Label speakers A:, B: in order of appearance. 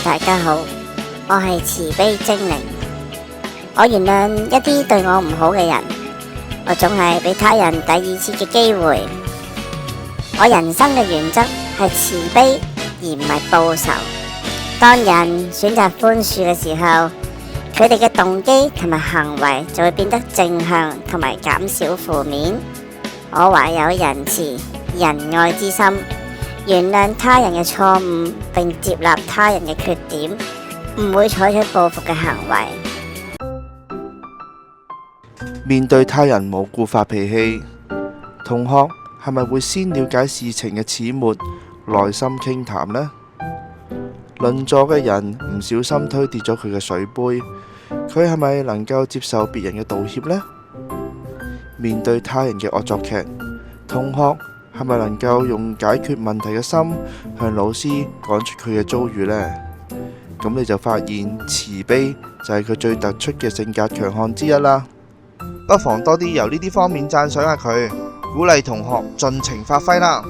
A: 大家好，我係慈悲精靈。我原諒一啲對我唔好嘅人，我總係俾他人第二次嘅機會。我人生嘅原則係慈悲，而唔係報仇。當人選擇寬恕嘅時候，佢哋嘅動機同埋行為就會變得正向，同埋減少負面。我懷有仁慈、仁愛之心，原諒他人嘅錯誤，並接納他人嘅缺點，唔會採取報復嘅行為。
B: 面對他人無故發脾氣，同學係咪會先了解事情嘅始末，耐心傾談呢？鄰座嘅人唔小心推跌咗佢嘅水杯，佢係咪能夠接受別人嘅道歉呢？面對他人嘅惡作劇，同學係咪能夠用解決問題嘅心向老師講出佢嘅遭遇呢？咁你就發現慈悲就係佢最突出嘅性格強項之一啦。
C: 不妨多啲由呢啲方面讚賞下佢，鼓勵同學盡情發揮啦。